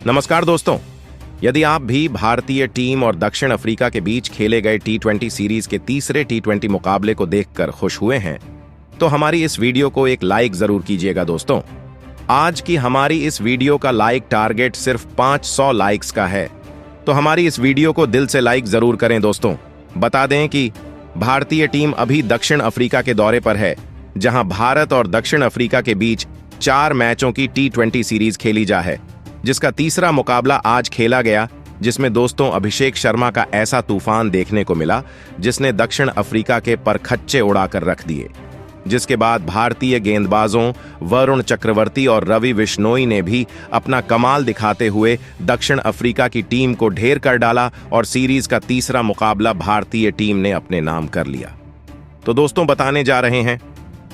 नमस्कार दोस्तों, यदि आप भी भारतीय टीम और दक्षिण अफ्रीका के बीच खेले गए टी20 सीरीज के तीसरे टी20 मुकाबले को देखकर खुश हुए हैं, तो हमारी इस वीडियो को एक लाइक जरूर कीजिएगा दोस्तों। आज की हमारी इस वीडियो का लाइक टारगेट सिर्फ 500 लाइक्स का है, तो हमारी इस वीडियो को दिल से लाइक जरूर करें दोस्तों। बता दें कि भारतीय टीम अभी दक्षिण अफ्रीका के दौरे पर है, जहां भारत और दक्षिण अफ्रीका के बीच 4 मैचों की टी20 सीरीज खेली जा है, जिसका तीसरा मुकाबला आज खेला गया, जिसमें दोस्तों अभिषेक शर्मा का ऐसा तूफान देखने को मिला जिसने दक्षिण अफ्रीका के परखच्चे उड़ाकर रख दिए। जिसके बाद भारतीय गेंदबाजों वरुण चक्रवर्ती और रवि बिश्नोई ने भी अपना कमाल दिखाते हुए दक्षिण अफ्रीका की टीम को ढेर कर डाला और सीरीज का तीसरा मुकाबला भारतीय टीम ने अपने नाम कर लिया। तो दोस्तों, बताने जा रहे हैं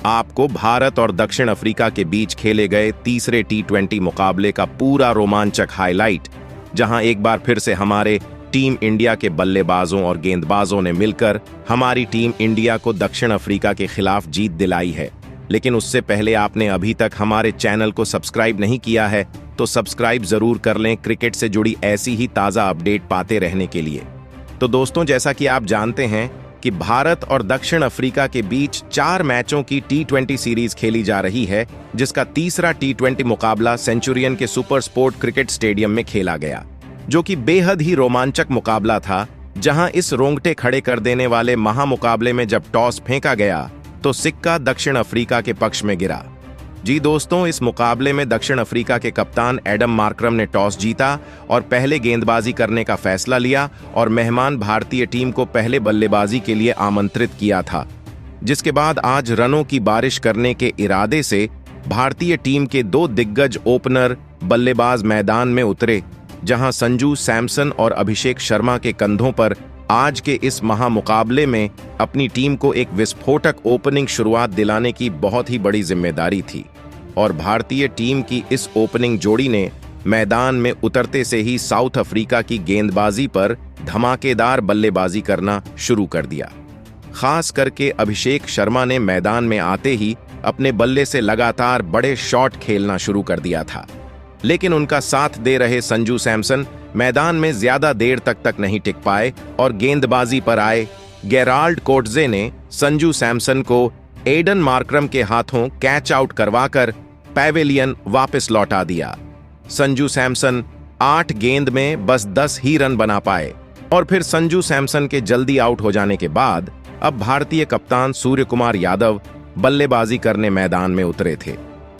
आपको भारत और दक्षिण अफ्रीका के बीच खेले गए तीसरे टी20 मुकाबले का पूरा रोमांचक हाईलाइट, जहां एक बार फिर से हमारे टीम इंडिया के बल्लेबाजों और गेंदबाजों ने मिलकर हमारी टीम इंडिया को दक्षिण अफ्रीका के खिलाफ जीत दिलाई है। लेकिन उससे पहले आपने अभी तक हमारे चैनल को सब्सक्राइब नहीं किया है, तो सब्सक्राइब जरूर कर लें क्रिकेट से जुड़ी ऐसी ही ताज़ा अपडेट पाते रहने के लिए। तो दोस्तों, जैसा कि आप जानते हैं कि भारत और दक्षिण अफ्रीका के बीच 4 मैचों की टी20 सीरीज खेली जा रही है, जिसका तीसरा टी20 मुकाबला सेंचुरियन के सुपर स्पोर्ट क्रिकेट स्टेडियम में खेला गया, जो कि बेहद ही रोमांचक मुकाबला था। जहां इस रोंगटे खड़े कर देने वाले महामुकाबले में जब टॉस फेंका गया तो सिक्का दक्षिण अफ्रीका के पक्ष में गिरा। जी दोस्तों, इस मुकाबले में दक्षिण अफ्रीका के कप्तान एडम मार्क्रम ने टॉस जीता और पहले गेंदबाजी करने का फैसला लिया और मेहमान भारतीय टीम को पहले बल्लेबाजी के लिए आमंत्रित किया था। जिसके बाद आज रनों की बारिश करने के इरादे से भारतीय टीम के 2 दिग्गज ओपनर बल्लेबाज मैदान में उतरे, जहां संजू सैमसन और अभिषेक शर्मा के कंधों पर आज के इस महामुकाबले में अपनी टीम को एक विस्फोटक ओपनिंग शुरुआत दिलाने की बहुत ही बड़ी जिम्मेदारी थी। और भारतीय टीम की इस ओपनिंग जोड़ी ने मैदान में उतरते से ही साउथ अफ्रीका की गेंदबाजी पर धमाकेदार बल्लेबाजी करना शुरू कर दिया। खास करके अभिषेक शर्मा ने मैदान में आते ही अपने बल्ले से लगातार बड़े शॉट खेलना शुरू कर दिया था। लेकिन उनका साथ दे रहे संजू सैमसन मैदान में ज्यादा देर तक नहीं टिक पाए और गेंदबाजी पर आए। गेराल्ड कोटजे ने संजू सैमसन को एडन मार्क्रम के हाथों कैच आउट करवाकर पैवेलियन वापस लौटा दिया। संजू सैमसन 8 गेंद में बस 10 ही रन बना पाए और फिर संजू सैमसन के जल्दी आउट हो जाने के बाद अब भारतीय कप्तान सूर्यकुमार यादव बल्लेबाजी करने मैदान में उतरे थे।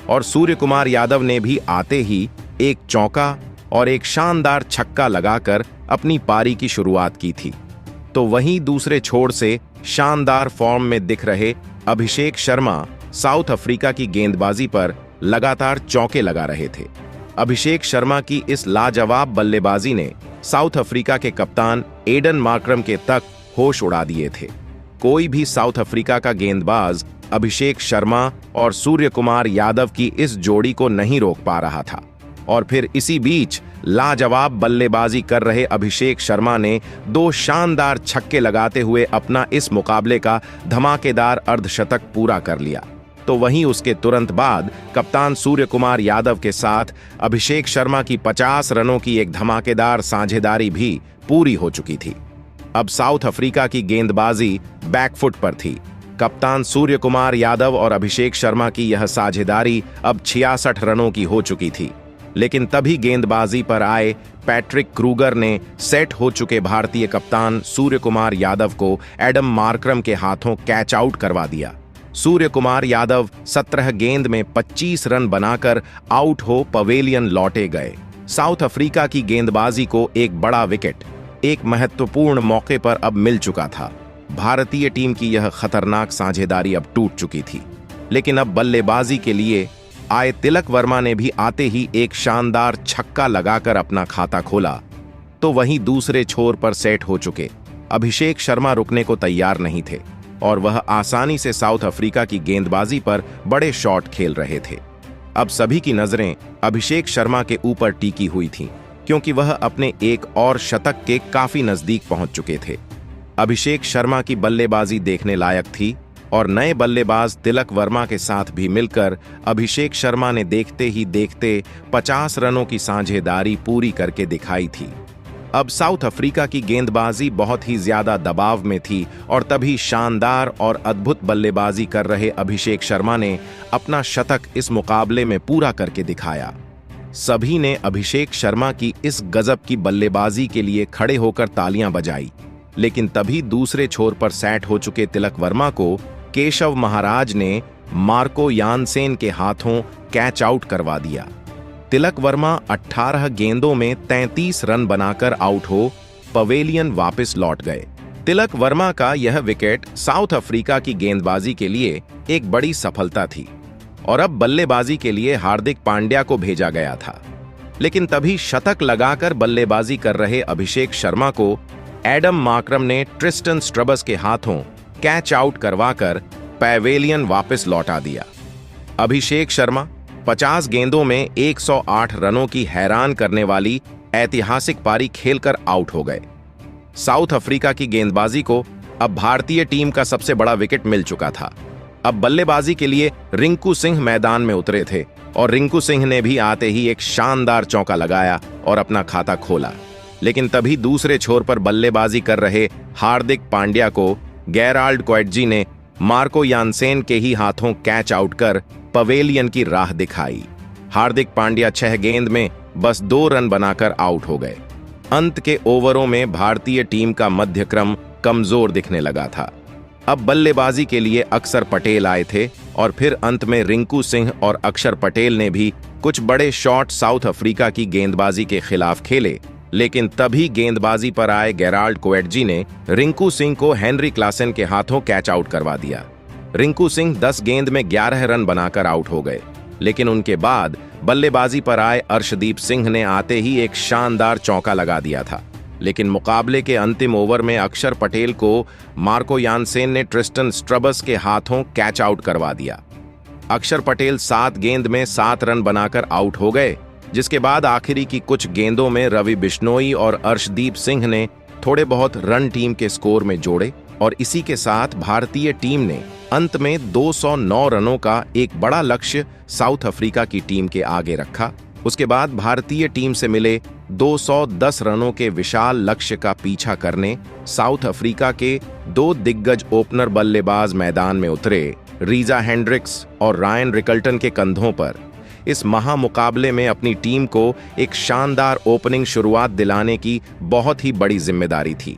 और सूर्यकुमार यादव ने भी आते ही एक चौका और एक शानदार छक्का लगाकर अपनी पारी की शुरुआत की थी। तो वहीं दूसरे छोर से शानदार फॉर्म में दिख रहे अभिषेक शर्मा साउथ अफ्रीका की गेंदबाजी पर लगातार चौके लगा रहे थे। अभिषेक शर्मा की इस लाजवाब बल्लेबाजी ने साउथ अफ्रीका के कप्तान एडन मार्क्रम के तक होश उड़ा दिए थे। कोई भी साउथ अफ्रीका का गेंदबाज अभिषेक शर्मा और सूर्यकुमार यादव की इस जोड़ी को नहीं रोक पा रहा था। और फिर इसी बीच लाजवाब बल्लेबाजी कर रहे अभिषेक शर्मा ने 2 शानदार छक्के लगाते हुए अपना इस मुकाबले का धमाकेदार अर्धशतक पूरा कर लिया। तो वहीं उसके तुरंत बाद कप्तान सूर्यकुमार यादव के साथ अभिषेक शर्मा की 50 रनों की एक धमाकेदार साझेदारी भी पूरी हो चुकी थी। अब साउथ अफ्रीका की गेंदबाजी बैकफुट पर थी। कप्तान सूर्यकुमार यादव और अभिषेक शर्मा की यह साझेदारी अब 66 रनों की हो चुकी थी। लेकिन तभी गेंदबाजी पर आए पैट्रिक क्रूगर ने सेट हो चुके भारतीय कप्तान सूर्यकुमार यादव को एडम मार्क्रम के हाथों कैच आउट करवा दिया। सूर्यकुमार यादव 17 गेंद में 25 रन बनाकर आउट हो पवेलियन लौटे गए। साउथ अफ्रीका की गेंदबाजी को एक बड़ा विकेट एक महत्वपूर्ण मौके पर अब मिल चुका था। भारतीय टीम की यह खतरनाक साझेदारी अब टूट चुकी थी। लेकिन अब बल्लेबाजी के लिए आए तिलक वर्मा ने भी आते ही एक शानदार छक्का लगाकर अपना खाता खोला। तो वहीं दूसरे छोर पर सेट हो चुके अभिषेक शर्मा रुकने को तैयार नहीं थे और वह आसानी से साउथ अफ्रीका की गेंदबाजी पर बड़े शॉट खेल रहे थे। अब सभी की नजरें अभिषेक शर्मा के ऊपर टिकी हुई थीं, क्योंकि वह अपने एक और शतक के काफी नजदीक पहुंच चुके थे। अभिषेक शर्मा की बल्लेबाजी देखने लायक थी और नए बल्लेबाज तिलक वर्मा के साथ भी मिलकर अभिषेक शर्मा ने देखते ही देखते 50 रनों की साझेदारी पूरी करके दिखाई थी। अब साउथ अफ्रीका की गेंदबाजी बहुत ही ज्यादा दबाव में थी और तभी शानदार और अद्भुत बल्लेबाजी कर रहे अभिषेक शर्मा ने अपना शतक इस मुकाबले में पूरा करके दिखाया। सभी ने अभिषेक शर्मा की इस गजब की बल्लेबाजी के लिए खड़े होकर तालियां बजाई, लेकिन तभी दूसरे छोर पर सेट हो चुके तिलक वर्मा को केशव महाराज ने मार्को यानसेन के हाथों कैच आउट करवा दिया। तिलक वर्मा 18 गेंदों में 33 रन बनाकर आउट हो पवेलियन वापस लौट गए। तिलक वर्मा का यह विकेट साउथ अफ्रीका की गेंदबाजी के लिए एक बड़ी सफलता थी और अब बल्लेबाजी के लिए हार्दिक पांड्या को भेजा गया था। लेकिन तभी शतक लगाकर बल्लेबाजी कर रहे अभिषेक शर्मा को एडम मार्क्रम ने ट्रिस्टन स्ट्रबस के हाथों कैच आउट करवाकर पवेलियन वापस लौटा दिया। अभिषेक शर्मा 50 गेंदों में 108 रनों की हैरान करने वाली ऐतिहासिक पारी खेलकर आउट हो गए। साउथ अफ्रीका की गेंदबाजी को अब भारतीय टीम का सबसे बड़ा विकेट मिल चुका था। अब बल्लेबाजी के लिए रिंकू सिंह मैदान में उतरे थे और रिंकू सिंह ने भी आते ही एक शानदार चौका लगाया और अपना खाता खोला। लेकिन तभी दूसरे छोर पर बल्लेबाजी कर रहे हार्दिक पांड्या को गेराल्ड कोएट्जी ने मार्को यानसेन के ही हाथों कैच आउट कर पवेलियन की राह दिखाई। हार्दिक पांड्या 6 गेंद में बस 2 रन बनाकर आउट हो गए। अंत के ओवरों में भारतीय टीम का मध्यक्रम कमजोर दिखने लगा था। अब बल्लेबाजी के लिए अक्षर पटेल आए थे और फिर अंत में रिंकू सिंह और अक्षर पटेल ने भी कुछ बड़े शॉट साउथ अफ्रीका की गेंदबाजी के खिलाफ खेले। लेकिन तभी गेंदबाजी पर आए गेराल्ड कोएट्जी ने रिंकू सिंह को हेनरी क्लासेन के हाथों कैच आउट करवा दिया। रिंकू सिंह 10 गेंद में 11 रन बनाकर आउट हो गए। लेकिन उनके बाद बल्लेबाजी पर आए अर्शदीप सिंह ने आते ही एक शानदार चौका लगा दिया था। लेकिन मुकाबले के अंतिम ओवर में अक्षर पटेल को मार्को यानसेन ने ट्रिस्टन स्ट्रबस के हाथों कैच आउट करवा दिया। अक्षर पटेल 7 गेंद में 7 रन बनाकर आउट हो गए, जिसके बाद आखिरी की कुछ गेंदों में रवि बिश्नोई और अर्शदीप सिंह ने थोड़े बहुत रन टीम के स्कोर में जोड़े और इसी के साथ भारतीय टीम ने अंत में 209 रनों का एक बड़ा लक्ष्य साउथ अफ्रीका की टीम के आगे रखा। उसके बाद भारतीय टीम से मिले 210 रनों के विशाल लक्ष्य का पीछा करने साउथ अफ्रीका के 2 दिग्गज ओपनर बल्लेबाज मैदान में उतरे। रीजा हेंड्रिक्स और रायन रिकल्टन के कंधों पर इस महामुकाबले में अपनी टीम को एक शानदार ओपनिंग शुरुआत दिलाने की बहुत ही बड़ी जिम्मेदारी थी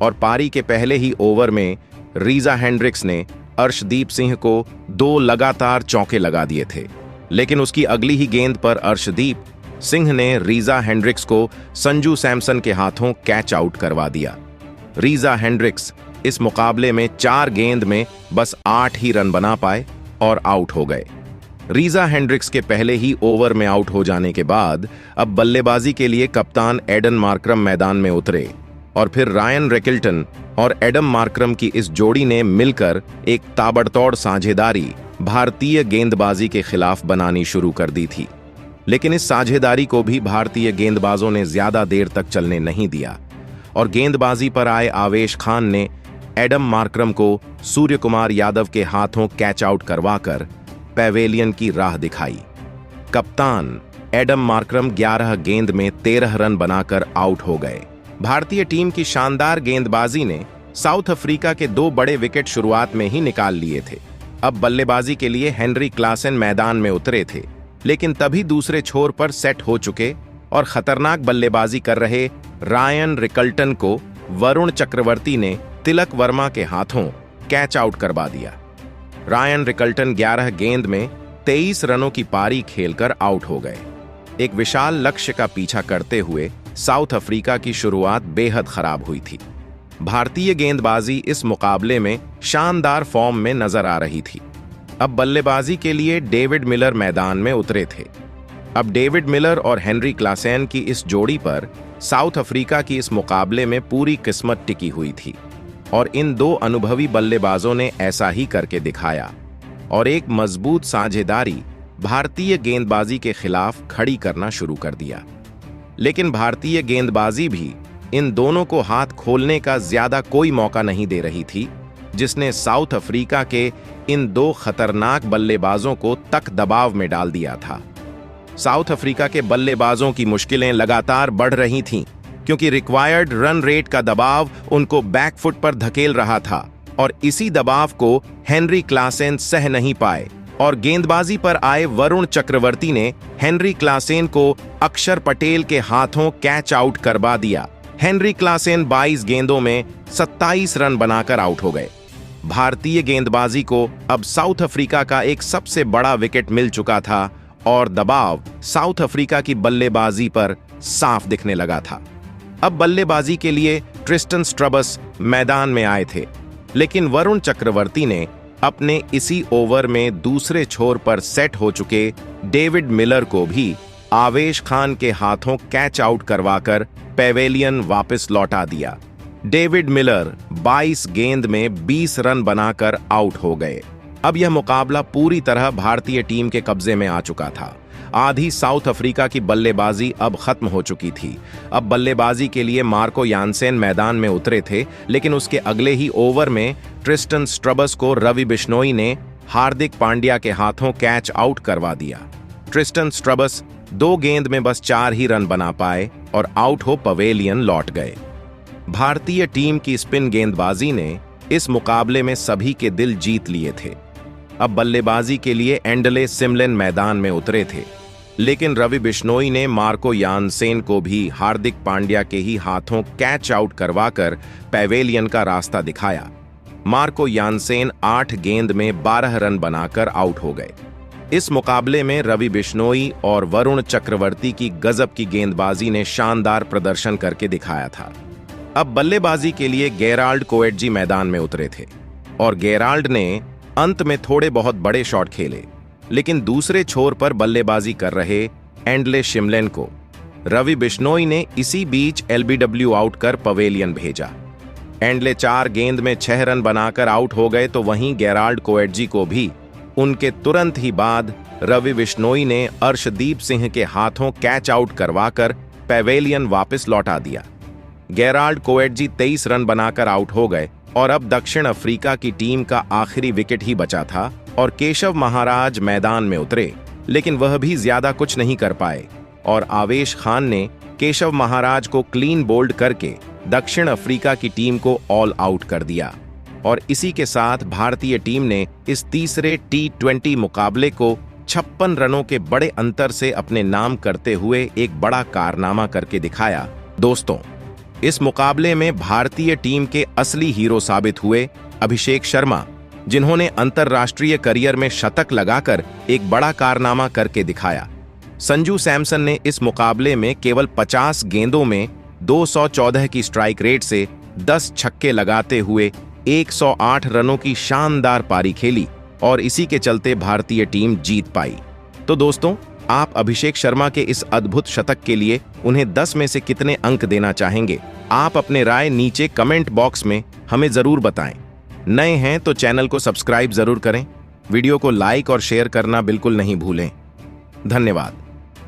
और पारी के पहले ही ओवर में रीजा हेंड्रिक्स ने अर्शदीप सिंह को 2 लगातार चौके लगा दिए थे। लेकिन उसकी अगली ही गेंद पर अर्शदीप सिंह ने रीजा हेंड्रिक्स को संजू सैमसन के हाथों कैच आउट करवा दिया। रीजा हेंड्रिक्स इस मुकाबले में 4 गेंद में बस 8 ही रन बना पाए और आउट हो गए। रीजा हेंड्रिक्स के पहले ही ओवर में आउट हो जाने के बाद अब बल्लेबाजी के लिए कप्तान एडन मार्क्रम मैदान में उतरे और फिर रायन रिकल्टन और एडम मार्क्रम की इस जोड़ी ने मिलकर एक ताबड़तोड़ साझेदारी भारतीय गेंदबाजी के खिलाफ बनानी शुरू कर दी थी। लेकिन इस साझेदारी को भी भारतीय गेंदबाजों ने ज्यादा देर तक चलने नहीं दिया और गेंदबाजी पर आए आवेश खान ने एडम मार्क्रम को सूर्य कुमार यादव के हाथों कैच आउट करवाकर पवेलियन की राह दिखाई। कप्तान एडम मार्क्रम 11 गेंद में 13 रन बनाकर आउट हो गए। भारतीय टीम की शानदार गेंदबाजी ने साउथ अफ्रीका के 2 बड़े विकेट शुरुआत में ही निकाल लिए थे। अब बल्लेबाजी के लिए हेनरी क्लासेन मैदान में उतरे थे, लेकिन तभी दूसरे छोर पर सेट हो चुके और खतरनाक बल्लेबाजी कर रहे रायन रिकल्टन को वरुण चक्रवर्ती ने तिलक वर्मा के हाथों कैच आउट करवा दिया। रायन रिकल्टन 11 गेंद में 23 रनों की पारी खेलकर आउट हो गए। एक विशाल लक्ष्य का पीछा करते हुए साउथ अफ्रीका की शुरुआत बेहद खराब हुई थी। भारतीय गेंदबाजी इस मुकाबले में शानदार फॉर्म में नजर आ रही थी। अब बल्लेबाजी के लिए डेविड मिलर मैदान में उतरे थे। अब डेविड मिलर और हेनरी क्लासेन की इस जोड़ी पर साउथ अफ्रीका की इस मुकाबले में पूरी किस्मत टिकी हुई थी और इन 2 अनुभवी बल्लेबाजों ने ऐसा ही करके दिखाया और एक मजबूत साझेदारी भारतीय गेंदबाजी के खिलाफ खड़ी करना शुरू कर दिया। लेकिन भारतीय गेंदबाजी भी इन दोनों को हाथ खोलने का ज्यादा कोई मौका नहीं दे रही थी, जिसने साउथ अफ्रीका के इन दो खतरनाक बल्लेबाजों को तक दबाव में डाल दिया था। साउथ अफ्रीका के बल्लेबाजों की मुश्किलें लगातार बढ़ रही थीं, क्योंकि रिक्वायर्ड रन रेट का दबाव उनको बैकफुट पर धकेल रहा था और इसी दबाव को हेनरी क्लासेन सह नहीं पाए और गेंदबाजी पर आए वरुण चक्रवर्ती ने हेनरी क्लासेन को अक्षर पटेल के हाथों कैच आउट करवा दिया। हेनरी क्लासेन 22 गेंदों में 27 रन बनाकर आउट हो गए। भारतीय गेंदबाजी को अब साउथ अफ्रीका का एक सबसे बड़ा विकेट मिल चुका था और दबाव साउथ अफ्रीका की बल्लेबाजी पर साफ दिखने लगा था। अब बल्लेबाजी के लिए ट्रिस्टन स्ट्रबस मैदान में आए थे, लेकिन वरुण चक्रवर्ती ने अपने इसी ओवर में दूसरे छोर पर सेट हो चुके डेविड मिलर को भी आवेश खान के हाथों कैच आउट करवाकर पेवेलियन वापस लौटा दिया। डेविड मिलर 22 गेंद में 20 रन बनाकर आउट हो गए। अब यह मुकाबला पूरी तरह भारतीय टीम के कब्जे में आ चुका था। आधी साउथ अफ्रीका की बल्लेबाजी अब खत्म हो चुकी थी। अब बल्लेबाजी के लिए मार्को यानसेन मैदान में उतरे थे, लेकिन उसके अगले ही ओवर में ट्रिस्टन स्ट्रबस को रवि बिश्नोई ने हार्दिक पांड्या के हाथों कैच आउट करवा दिया। ट्रिस्टन स्ट्रबस 2 गेंद में बस 4 ही रन बना पाए और आउट हो पवेलियन लौट गए। भारतीय टीम की स्पिन गेंदबाजी ने इस मुकाबले में सभी के दिल जीत लिए थे। अब बल्लेबाजी के लिए एंडले सिमलेन मैदान में उतरे थे, लेकिन रवि बिश्नोई ने मार्को यानसेन को भी हार्दिक पांड्या के ही हाथों कैच आउट करवाकर पेवेलियन का रास्ता दिखाया। मार्को यानसेन 8 गेंद में 12 रन बनाकर आउट हो गए। इस मुकाबले में रवि बिश्नोई और वरुण चक्रवर्ती की गजब की गेंदबाजी ने शानदार प्रदर्शन करके दिखाया था। अब बल्लेबाजी के लिए गेराल्ड कोएटजी मैदान में उतरे थे और गेराल्ड ने अंत में थोड़े बहुत बड़े शॉट खेले, लेकिन दूसरे छोर पर बल्लेबाजी कर रहे एंडले शिमलेन को रवि बिश्नोई ने इसी बीच एलबीडब्ल्यू आउट कर पवेलियन भेजा। एंडले 4 गेंद में 6 रन बनाकर आउट हो गए, तो वहीं गेराल्ड कोएटजी को भी उनके तुरंत ही बाद रवि बिश्नोई ने अर्शदीप सिंह के हाथों कैच आउट करवाकर पेवेलियन वापस लौटा दिया। गेराल्ड कोएटजी 23 रन बनाकर आउट हो गए और अब दक्षिण अफ्रीका की टीम का आखिरी विकेट ही बचा था और केशव महाराज मैदान में उतरे, लेकिन वह भी ज्यादा कुछ नहीं कर पाए और आवेश खान ने केशव महाराज को क्लीन बोल्ड करके दक्षिण अफ्रीका की टीम को ऑल आउट कर दिया और इसी के साथ भारतीय टीम ने इस तीसरे T20 मुकाबले को 56 रनों के बड़े अंतर से अपने नाम करते हुए एक बड़ा कारनामा करके दिखाया। दोस्तों, इस मुकाबले में भारतीय टीम के असली हीरो साबित हुए अभिषेक शर्मा, जिन्होंने अंतर्राष्ट्रीय करियर में शतक लगाकर एक बड़ा कारनामा करके दिखाया। संजू सैमसन ने इस मुकाबले में केवल 50 गेंदों में 214 की स्ट्राइक रेट से 10 छक्के लगाते हुए 108 रनों की शानदार पारी खेली और इसी के चलते भारतीय टीम जीत पाई। तो दोस्तों, आप अभिषेक शर्मा के इस अद्भुत शतक के लिए उन्हें 10 में से कितने अंक देना चाहेंगे? आप अपने राय नीचे कमेंट बॉक्स में हमें जरूर बताएं। नए हैं तो चैनल को सब्सक्राइब जरूर करें। वीडियो को लाइक और शेयर करना बिल्कुल नहीं भूलें। धन्यवाद।